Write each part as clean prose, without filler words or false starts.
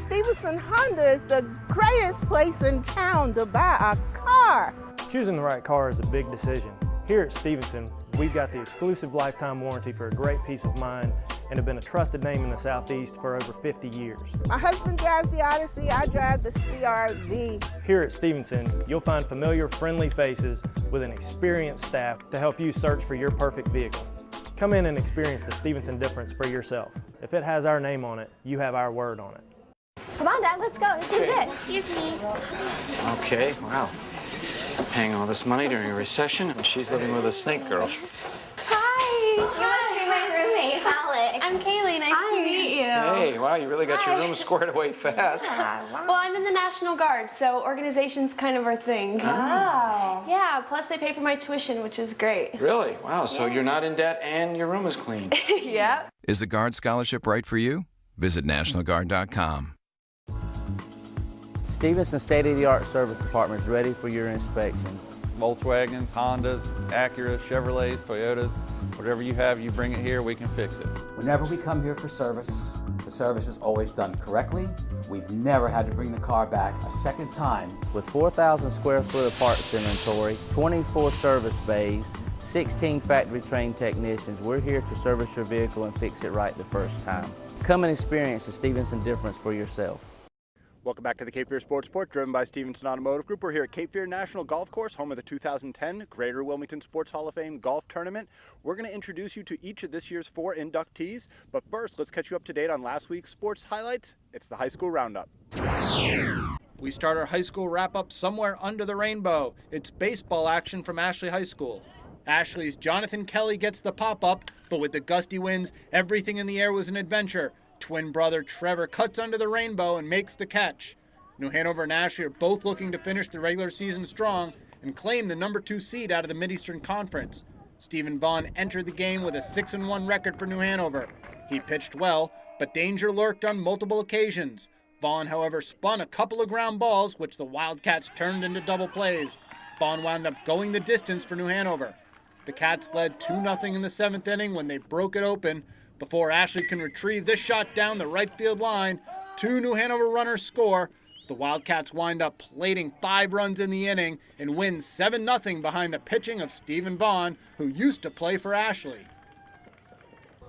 Stevenson Honda is the greatest place in town to buy a car. Choosing the right car is a big decision. Here at Stevenson, we've got the exclusive lifetime warranty for a great peace of mind and have been a trusted name in the Southeast for over 50 years. My husband drives the Odyssey, I drive the CR-V. Here at Stevenson, you'll find familiar, friendly faces with an experienced staff to help you search for your perfect vehicle. Come in and experience the Stevenson difference for yourself. If it has our name on it, you have our word on it. Come on, Dad, let's go. This is it. Excuse me. Okay, wow. Paying all this money during a recession, and she's living with a snake girl. Hi. You must be my roommate, Alex. I'm Kaylee. Nice to meet you. Hey, wow, you really got your room squared away fast. Well, I'm in the National Guard, so organization's kind of our thing. Oh. Yeah, plus they pay for my tuition, which is great. Really? Wow, so you're not in debt and your room is clean. Yeah. Is the Guard Scholarship right for you? Visit nationalguard.com. Stevenson State-of-the-Art Service Department is ready for your inspections. Volkswagens, Hondas, Acuras, Chevrolets, Toyotas, whatever you have, you bring it here, we can fix it. Whenever we come here for service, the service is always done correctly. We've never had to bring the car back a second time. With 4,000 square foot of parts inventory, 24 service bays, 16 factory-trained technicians, we're here to service your vehicle and fix it right the first time. Come and experience the Stevenson difference for yourself. Welcome back to the Cape Fear Sports Report, driven by Stevenson Automotive Group. We're here at Cape Fear National Golf Course, home of the 2010 Greater Wilmington Sports Hall of Fame Golf Tournament. We're going to introduce you to each of this year's 4 inductees, but first, let's catch you up to date on last week's sports highlights. It's the High School Roundup. We start our high school wrap-up somewhere under the rainbow. It's baseball action from Ashley High School. Ashley's Jonathan Kelly gets the pop-up, but with the gusty winds, everything in the air was an adventure. Twin brother Trevor cuts under the rainbow and makes the catch. New Hanover and Ashley are both looking to finish the regular season strong and claim the #2 seed out of the Mid-Eastern Conference. Stephen Vaughn entered the game with a 6-1 record for New Hanover. He pitched well, but danger lurked on multiple occasions. Vaughn, however, spun a couple of ground balls, which the Wildcats turned into double plays. Vaughn wound up going the distance for New Hanover. The Cats led 2-0 in the 7th inning when they broke it open. Before Ashley can retrieve this shot down the right field line, 2 New Hanover runners score. The Wildcats wind up plating 5 runs in the inning and win 7-0 behind the pitching of Stephen Vaughn, who used to play for Ashley.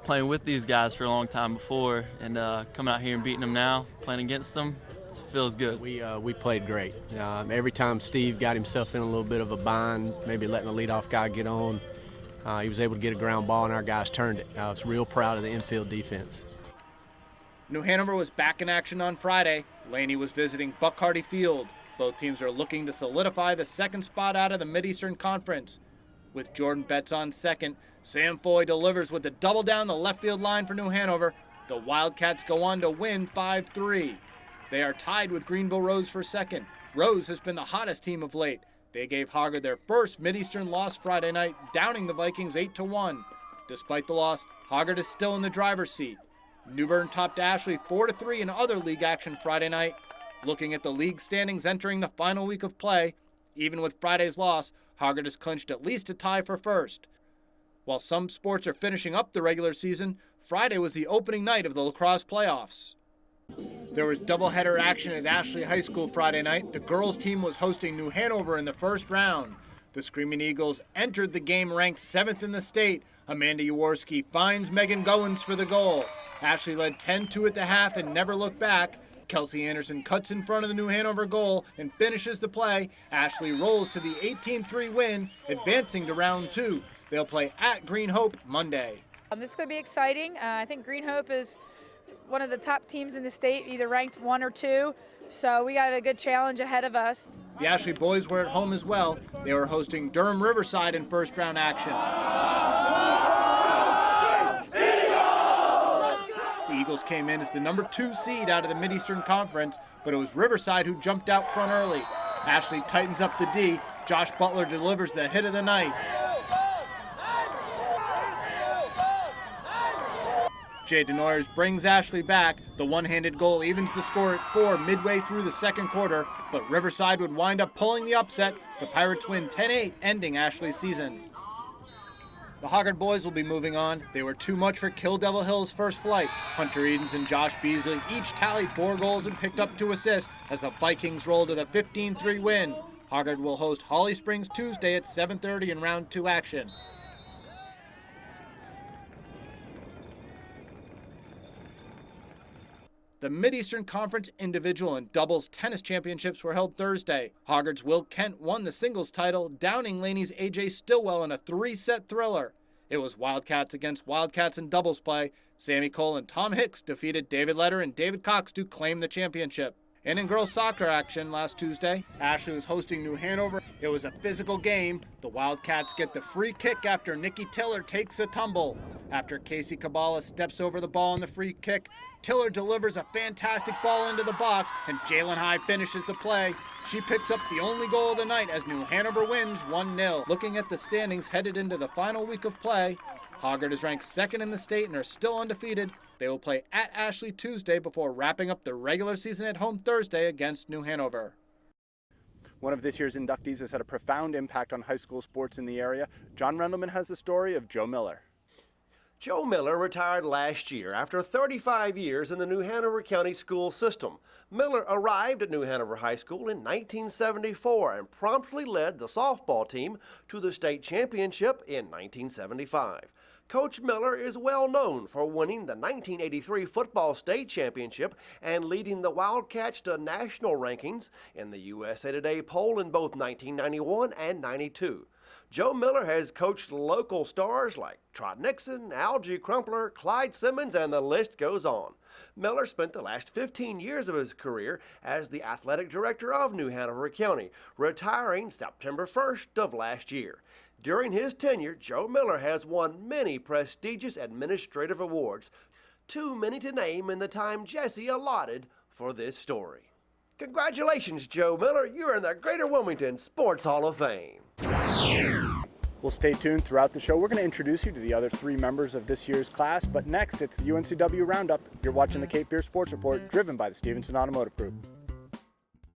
Playing with these guys for a long time before, and coming out here and beating them now, playing against them, it feels good. We played great. Every time Steve got himself in a little bit of a bind, maybe letting the leadoff guy get on, he was able to get a ground ball, and our guys turned it. I was real proud of the infield defense. New Hanover was back in action on Friday. Laney was visiting Buck Hardy Field. Both teams are looking to solidify the 2nd spot out of the Mid-Eastern Conference. With Jordan Betts on second, Sam Foy delivers with a double down the left field line for New Hanover. The Wildcats go on to win 5-3. They are tied with Greenville Rose for second. Rose has been the hottest team of late. They gave Hoggard their first Mid-Eastern loss Friday night, downing the Vikings 8-1. Despite the loss, Hoggard is still in the driver's seat. New Bern topped Ashley 4-3 in other league action Friday night. Looking at the league standings entering the final week of play, even with Friday's loss, Hoggard has clinched at least a tie for first. While some sports are finishing up the regular season, Friday was the opening night of the lacrosse playoffs. There was doubleheader action at Ashley High School Friday night. The girls' team was hosting New Hanover in the first round. The Screaming Eagles entered the game ranked 7th in the state. Amanda Jaworski finds Megan Goins for the goal. Ashley led 10-2 at the half and never looked back. Kelsey Anderson cuts in front of the New Hanover goal and finishes the play. Ashley rolls to the 18-3 win, advancing to round 2. They'll play at Green Hope Monday. This is going to be exciting. I think Green Hope is one of the top teams in the state, either ranked 1 or 2. So we got a good challenge ahead of us. The Ashley boys were at home as well. They were hosting Durham Riverside in first round action. The Eagles came in as the #2 seed out of the Mid-Eastern Conference, but it was Riverside who jumped out front early. Ashley tightens up the D. Josh Butler delivers the hit of the night. Jay Denoyers brings Ashley back. The one-handed goal evens the score at 4 midway through the second quarter, but Riverside would wind up pulling the upset. The Pirates win 10-8, ending Ashley's season. The Hoggard boys will be moving on. They were too much for Kill Devil Hill's first flight. Hunter Edens and Josh Beasley each tallied 4 goals and picked up 2 assists as the Vikings rolled to the 15-3 win. Hoggard will host Holly Springs Tuesday at 7:30 in round 2 action. The Mid-Eastern Conference Individual and Doubles Tennis Championships were held Thursday. Hoggard's Will Kent won the singles title, downing Laney's AJ Stillwell in a 3-set thriller. It was Wildcats against Wildcats in doubles play. Sammy Cole and Tom Hicks defeated David Leder and David Cox to claim the championship. And in girls soccer action last Tuesday, Ashley was hosting New Hanover. It was a physical game. The Wildcats get the free kick after Nikki Tiller takes a tumble. After Casey Cabala steps over the ball on the free kick, Tiller delivers a fantastic ball into the box, and Jalen High finishes the play. She picks up the only goal of the night as New Hanover wins 1-0. Looking at the standings headed into the final week of play, Hoggard is ranked 2nd in the state and are still undefeated. They will play at Ashley Tuesday before wrapping up the regular season at home Thursday against New Hanover. One of this year's inductees has had a profound impact on high school sports in the area. John Rendelman has the story of Joe Miller. Joe Miller retired last year after 35 years in the New Hanover County school system. Miller arrived at New Hanover High School in 1974 and promptly led the softball team to the state championship in 1975. Coach Miller is well known for winning the 1983 football state championship and leading the Wildcats to national rankings in the USA Today poll in both 1991 and 92. Joe Miller has coached local stars like Trot Nixon, Algie Crumpler, Clyde Simmons, and the list goes on. Miller spent the last 15 years of his career as the athletic director of New Hanover County, retiring September 1st of last year. During his tenure, Joe Miller has won many prestigious administrative awards, too many to name in the time Jesse allotted for this story. Congratulations, Joe Miller. You're in the Greater Wilmington Sports Hall of Fame. Well, stay tuned throughout the show. We're going to introduce you to the other 3 members of this year's class, but next it's the UNCW Roundup. You're watching the Cape Fear Sports Report, driven by the Stevenson Automotive Group.